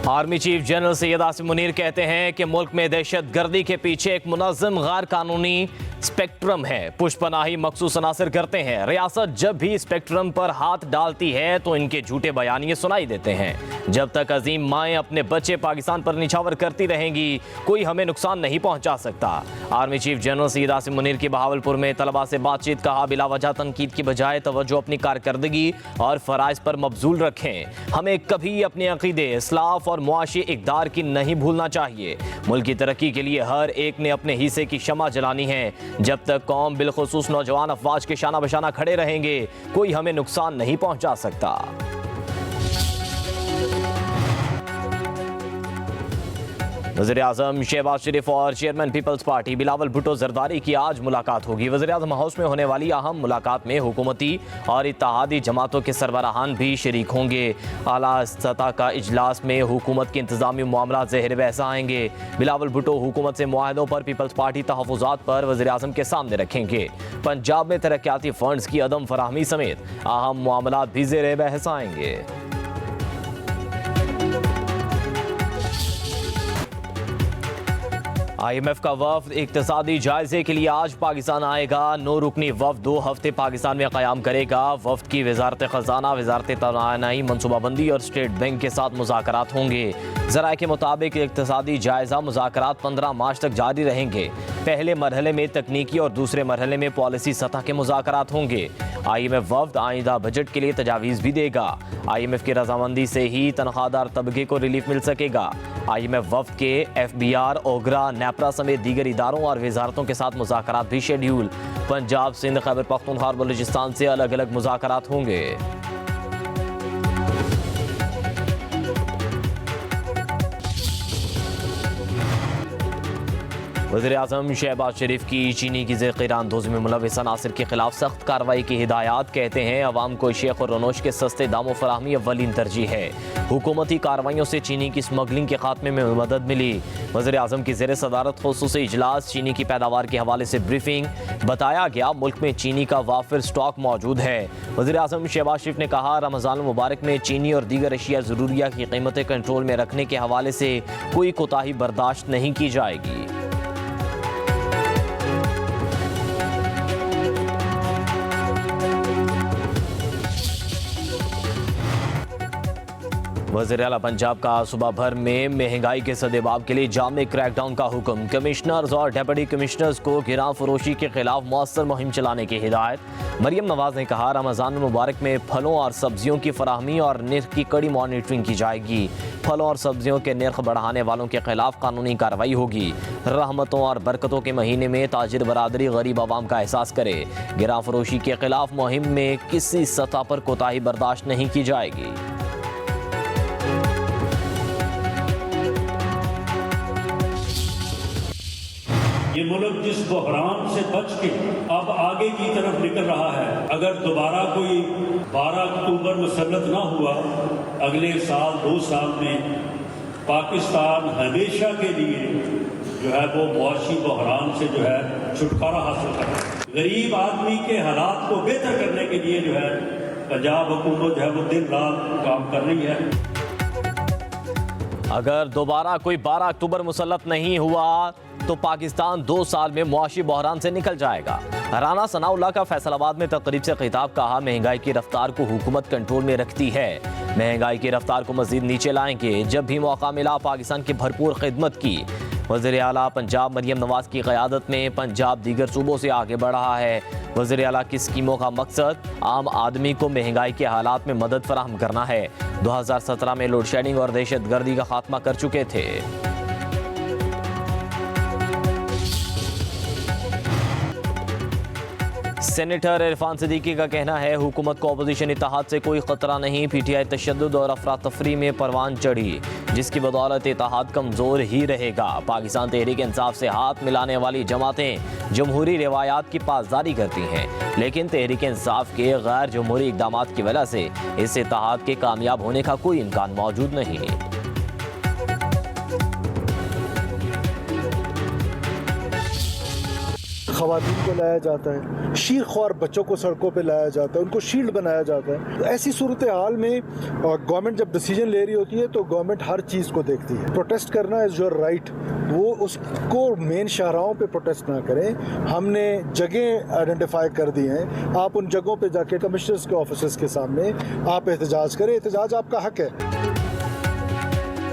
Army chief general Syed Asim Munir कहते हैं कि मुल्क में दहशतगर्दी के पीछे एक मुनज़्ज़म गैर कानूनी स्पेक्ट्रम है। पुष्पनाही मखसूस अनासर करते हैं। रियासत जब भी स्पेक्ट्रम पर हाथ डालती है तो इनके झूठे बयानिए सुनाई देते हैं। जब तक अजीम माएँ अपने बच्चे पाकिस्तान पर निछावर करती रहेंगी, कोई हमें नुकसान नहीं पहुंचा सकता। Army chief general Syed Asim Munir की बहावलपुर में तलबा से बातचीत। कहा, बिला वजह तनकीद की बजाय तवज्जो अपनी कारकर्दगी और फ़राइज़ पर मबजूल रखें। हमें कभी अपने अक़ीदे, इस्लाफ और मुआशी इक़दार की नहीं भूलना चाहिए। मुल्क की तरक्की के लिए हर एक ने अपने हिस्से की शमा जलानी है। जब तक कौम बिलखुसूस नौजवान अफवाज के शाना बशाना खड़े रहेंगे, कोई हमें नुकसान नहीं पहुंचा सकता। वज़ीर-ए-आज़म शहबाज शरीफ और chairman peoples party Bilawal Bhutto Zardari की आज मुलाकात होगी। वज़ीर-ए-आज़म हाउस में होने वाली अहम मुलाकात में हुकूमती और इत्तेहादी जमातों के सरबराहान भी शरीक होंगे। आला सतह का इजलास में हुकूमत के इंतजामी मामला ज़ेहर बहस आएंगे। बिलावल भुट्टो हुकूमत से मुआहदों पर पीपल्स पार्टी तहफ़्फ़ुज़ात पर वज़ीर-ए-आज़म के सामने रखेंगे। पंजाब में तरक्याती फ़ंड्स की अदम फराहमी समेत अहम मामला भी ज़ेर बहस आएंगे। IMF का वफ़द इक़्तिसादी जायजे के लिए आज पाकिस्तान आएगा। 9 रुकनी वफ़द 2 हफ्ते पाकिस्तान में क़याम करेगा। वफ़द की वज़ारत ख़ज़ाना, वज़ारत तवानाई, मनसूबाबंदी और स्टेट बैंक के साथ मुज़ाकरात होंगे। ज़राए के मुताबिक इक़्तिसादी जायज़ा मुज़ाकरात 15 मार्च तक जारी रहेंगे। पहले मरहले में तकनीकी और दूसरे मरहले में पॉलिसी सतह के मुज़ाकरात होंगे। IMF वफ़द आइंदा बजट के लिए तजावीज़ भी देगा। IMF की रजामंदी से ही तनख्वाहदार तबके को रिलीफ मिल सकेगा। IMF वफ़द के FBR, ओगरा, नेपरा समेत दीगर इदारों और वजारतों के साथ मुज़ाकरात भी शेड्यूल। पंजाब, सिंध, खैबर पख्तूनख्वा और बलूचिस्तान से अलग अलग मुज़ाकरात होंगे। वज़ीर-ए-आज़म शहबाज शरीफ की चीनी की ज़ेर अंदोज़ी में मुलव्वस अनासिर के खिलाफ सख्त कार्रवाई की हिदायत। कहते हैं, अवाम को शेख और रनोश के सस्ते दामों फराहमी अव्वलीन तरजीह है। हुकूमती कार्रवाइयों से चीनी की स्मगलिंग के खात्मे में मदद मिली। वज़ीर-ए-आज़म की ज़ेर सदारत ख़ुसूसी इजलास, चीनी की पैदावार के हवाले से ब्रीफिंग। बताया गया, मुल्क में चीनी का वाफिर स्टॉक मौजूद है। वज़ीर-ए-आज़म शहबाज शरीफ ने कहा, रमज़ान मुबारक में चीनी और दीगर अशिया ज़रूरिया की कीमतें कंट्रोल में रखने के हवाले से कोई कोताही बर्दाश्त नहीं की जाएगी। वज़ीर-ए-आला पंजाब का सूबा भर में महंगाई के सदेबाब के लिए जामे क्रैकडाउन का हुक्म। कमिश्नर्स और डेप्यूटी कमिश्नर्स को गिरां फरोशी के खिलाफ मौसर मुहिम चलाने की हिदायत। मरियम नवाज ने कहा, रमज़ान मुबारक में फलों और सब्जियों की फराहमी और निर्ख की कड़ी मॉनिटरिंग की जाएगी। फलों और सब्जियों के निर्ख बढ़ाने वालों के खिलाफ कानूनी कार्रवाई होगी। रहमतों और बरकतों के महीने में ताजिर बरादरी गरीब आवाम का एहसास करे। गिरां फरोशी के खिलाफ मुहिम में किसी सतह पर कोताही बर्दाश्त नहीं की जाएगी। ये मुल्क जिस बहरान से बच के अब आगे की तरफ निकल रहा है, अगर दोबारा कोई 12 अक्टूबर मुसल्लत ना हुआ, अगले साल 2 साल में पाकिस्तान हमेशा के लिए जो है वो मुआशी बहरान से जो है छुटकारा हासिल करें। गरीब आदमी के हालात को बेहतर करने के लिए जो है पंजाब हुकूमत जो है वो दिन रात काम कर रही है। अगर दोबारा कोई 12 अक्टूबर मुसल्लत नहीं हुआ तो पाकिस्तान 2 साल में मुआशी बहरान से निकल जाएगा। राना सनाउल्लाह का फैसलाबाद में तकरीब से खिताब। कहा, महंगाई की रफ्तार को हुकूमत कंट्रोल में रखती है। महंगाई की रफ्तार को मजीद नीचे लाएंगे। जब भी मौका मिला पाकिस्तान की भरपूर खिदमत की। वज़ीर-ए-आला पंजाब मरियम नवाज की क़यादत में पंजाब दीगर सूबों से आगे बढ़ रहा है। वज़ीर-ए-आला की स्कीमों का मकसद आम आदमी को महंगाई के हालात में मदद फराहम करना है। 2017 में लोड शेडिंग और दहशतगर्दी का खात्मा कर चुके थे। सेनेटर इरफान सिद्दीकी का कहना है, हुकूमत को अपोजिशन इत्तेहाद से कोई खतरा नहीं। PTI तशद्दुद और अफरा तफरी में परवान चढ़ी, जिसकी बदौलत इत्तेहाद कमज़ोर ही रहेगा। पाकिस्तान तहरीक इंसाफ से हाथ मिलाने वाली जमातें जमहूरी रिवायात की पासदारी करती हैं, लेकिन तहरीक इंसाफ के गैर जमहूरी इक़दाम की वजह से इस इत्तेहाद के कामयाब होने का कोई इम्कान मौजूद नहीं। ख़वातीन को लाया जाता है, शीर ख्वार बच्चों को सड़कों पे लाया जाता है, उनको शील्ड बनाया जाता है। तो ऐसी सूरत हाल में गवर्नमेंट जब डिसीजन ले रही होती है तो गवर्नमेंट हर चीज़ को देखती है। प्रोटेस्ट करना इज़ योर राइट, वो उसको मेन शाहराहों पे प्रोटेस्ट ना करें। हमने जगह आइडेंटिफाई कर दी हैं, आप उन जगहों पे जाके कमिश्नर्स के ऑफिस के सामने आप एहतजाज करें, एहतजाज आपका हक है।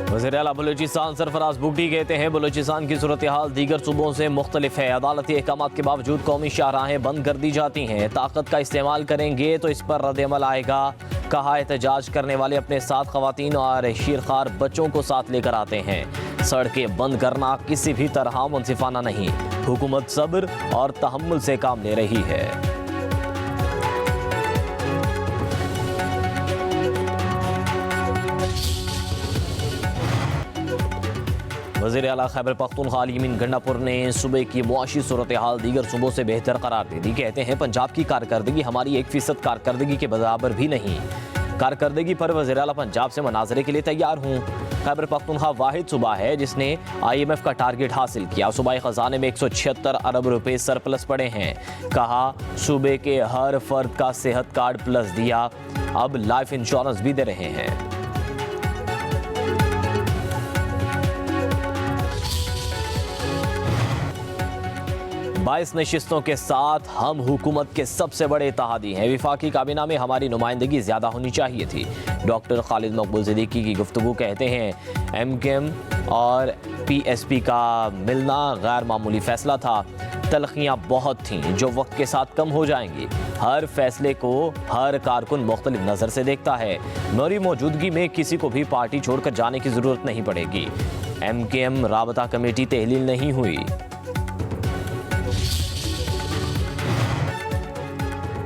वज़ीर आला बलूचिस्तान सरफराज बुगटी कहते हैं बलूचिस्तान की सूरत हाल दीगर सूबों से मुख्तलिफ है। अदालती अहकाम के बावजूद कौमी शाहराहें बंद कर दी जाती हैं। ताकत का इस्तेमाल करेंगे तो इस पर रद्द-ए-अमल आएगा। कहा एहतजाज करने वाले अपने साथ ख़वातीन और शीरखार बच्चों को साथ लेकर आते हैं। सड़कें बंद करना किसी भी तरह मुनसिफाना नहीं। हुकूमत सब्र और तहम्मुल से काम ले रही है। वज़ीर आला खैबर पख्तूनख्वा यमीन गंडापुर ने सूबे की मुआशी सूरत हाल दीगर सूबों से बेहतर करार दे दी। कहते हैं पंजाब की कारकर्दगी हमारी 1% कारकर्दगी के बराबर भी नहीं। कारकर्दगी पर वज़ीर आला पंजाब से मुनाजरे के लिए तैयार हूँ। खैबर पख्तूनख्वा वाहिद सूबा है जिसने IMF का टारगेट हासिल किया। सूबाई खजाने में 176 अरब रुपए सरप्लस पड़े हैं। कहा सूबे के हर फर्द का सेहत कार्ड प्लस दिया, अब लाइफ इंश्योरेंस भी दे रहे हैं। 22 नशिस्तों के साथ हम हुकूमत के सबसे बड़े इत्तेहादी हैं। विफाकी काबीना में हमारी नुमाइंदगी ज़्यादा होनी चाहिए थी। डॉक्टर खालिद मकबूल सिद्दीकी की गुफ्तगू। कहते हैं MKM और PSP का मिलना गैर मामूली फैसला था। तलखियाँ बहुत थीं जो वक्त के साथ कम हो जाएंगी। हर फैसले को हर कारकुन मुख्तलिफ नज़र से देखता है। मेरी मौजूदगी में किसी को भी पार्टी छोड़कर जाने की ज़रूरत नहीं पड़ेगी। MKM राबता कमेटी तहलील नहीं हुई।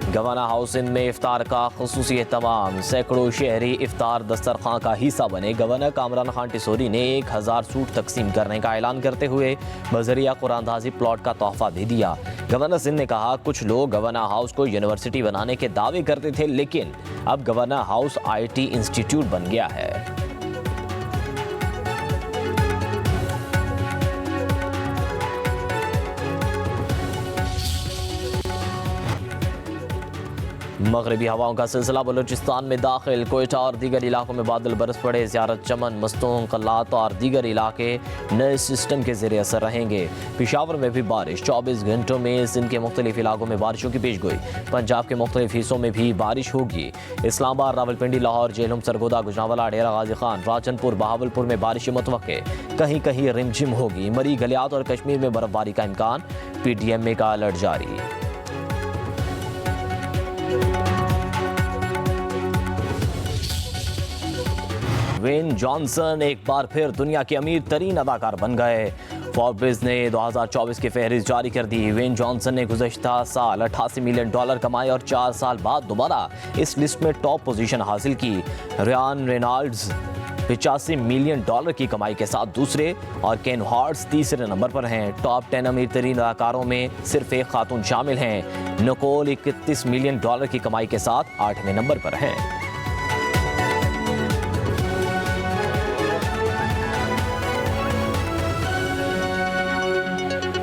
गवर्नर हाउसिंग में इफ्तार का खुसूसी एहतमाम। सैकड़ों शहरी इफ्तार दस्तरखान का हिस्सा बने। गवर्नर कामरान खान टिसोरी ने 1000 सूट तकसीम करने का ऐलान करते हुए बजरिया कुरानदाजी प्लॉट का तोहफा दे दिया। गवर्नर सिंह ने कहा कुछ लोग गवर्नर हाउस को यूनिवर्सिटी बनाने के दावे करते थे, लेकिन अब गवर्नर हाउस IT इंस्टीट्यूट बन गया है। मगरबी हवाओं का सिलसिला बलूचिस्तान में दाखिल। कोयटा और दीगर इलाकों में बादल बरस पड़े। ज़ियारत चमन, मस्तूंग, कल्लात और दीगर इलाके नए सिस्टम के ज़रिए असर रहेंगे। पेशावर में भी बारिश। 24 घंटों में सिंध के मुख्तलिफ इलाकों में बारिशों की पेशगोई। पंजाब के मुख्तलिफ हिस्सों में भी बारिश होगी। इस्लामाबाद, रावलपिंडी, लाहौर, झेलम, सरगोदा, गुजरांवाला, डेरा गाजी खान, राजनपुर, बहावलपुर में बारिश मुतवक्के। कहीं कहीं रिमझिम होगी। मरी, गलियात और कश्मीर में बर्फबारी का इम्कान। PDMA का अलर्ट जारी। वेन जॉनसन एक बार फिर दुनिया के अमीर तरीन अदाकार बन गए। फॉर्ब्स ने 2024 की फहरिस्त जारी कर दी। वेन जॉनसन ने गुज़श्ता साल $88 मिलियन कमाए और 4 साल बाद दोबारा इस लिस्ट में टॉप पोजीशन हासिल की। रियान रेनॉल्ड्स $85 मिलियन की कमाई के साथ दूसरे और केन हार्ट्स तीसरे नंबर पर हैं। टॉप 10 अमीर तरीन अदाकारों में सिर्फ एक खातून शामिल हैं। निकोल $31 मिलियन की कमाई के साथ 8वें नंबर पर हैं।